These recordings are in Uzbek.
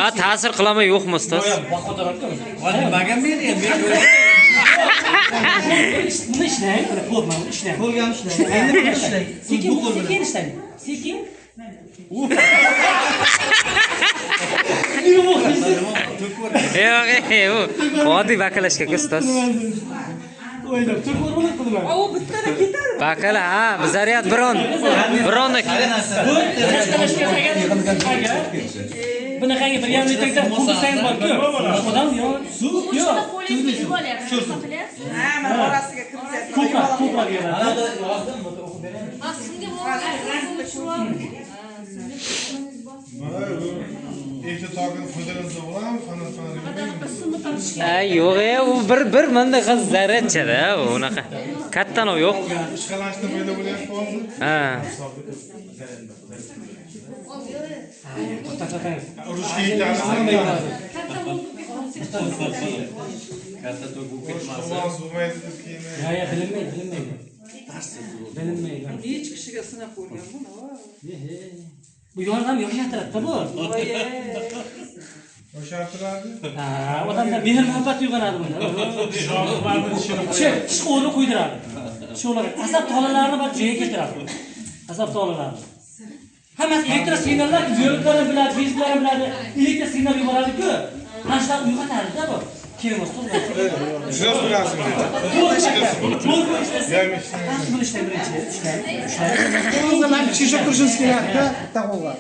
Ha, ta'sir qilaman yo'qmi ustoz? Nimaga meni ham Buni ishlang, ko'rma, ishlang. qo'lga ishlang. Endi nima ishlang? Sekin ishlang. Sekin. Yo'q, oddiy bakalashka ustoz. O'ylab, ko'rma qilaman. O bittadan ketadi. Bakala, ha, bizariyat bironni. Bunaqangi 1,5 litrdan qo'ysangiz bor-ku. Odam yo'q, suv yo'q. Ha, mana orasiga kirib Ko'proq yig'adi. Eşte takın fotoğrafı var mı? Yo'q, u bir menda qiz zarachada, unaqa. Kattani yo'q. Ishqalashni böyle bo'lyapti hozir. Ha. Urushga yetadi. katta to'g'ri ketmasa. Olmaz bo'lmaydi deb keyin. Ya, bilinmaydi. Bilinmaydi. Hech kishiga sinab ko'rgan bu. Bu yordam yoshartiradi bu. Yoshartiradi. Ha, odamda mehr muhabbat uyg'onadi bunda. Ishqo'ni qo'ydiradi. Ishqo'lar asab tolalarini bir joyga keltiradi. Asab tolalarini. Hammasi elektr signallar, yo'llarni biladi, bezlarni biladi, elektr signal yuboradi-ku. Mana shular uyg'otadi-da bu. Keyin ustoz. Ishlas bilasizmi? Bunu ishlang birinchi. O'zlar shisha turishingiz kerakda, taqo'ga.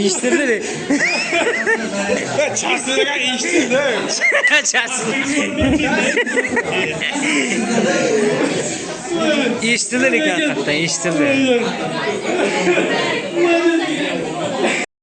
Eshittirdi. Charsiragan eshitdi. Eshitdi lekin haqiqatan eshitdi.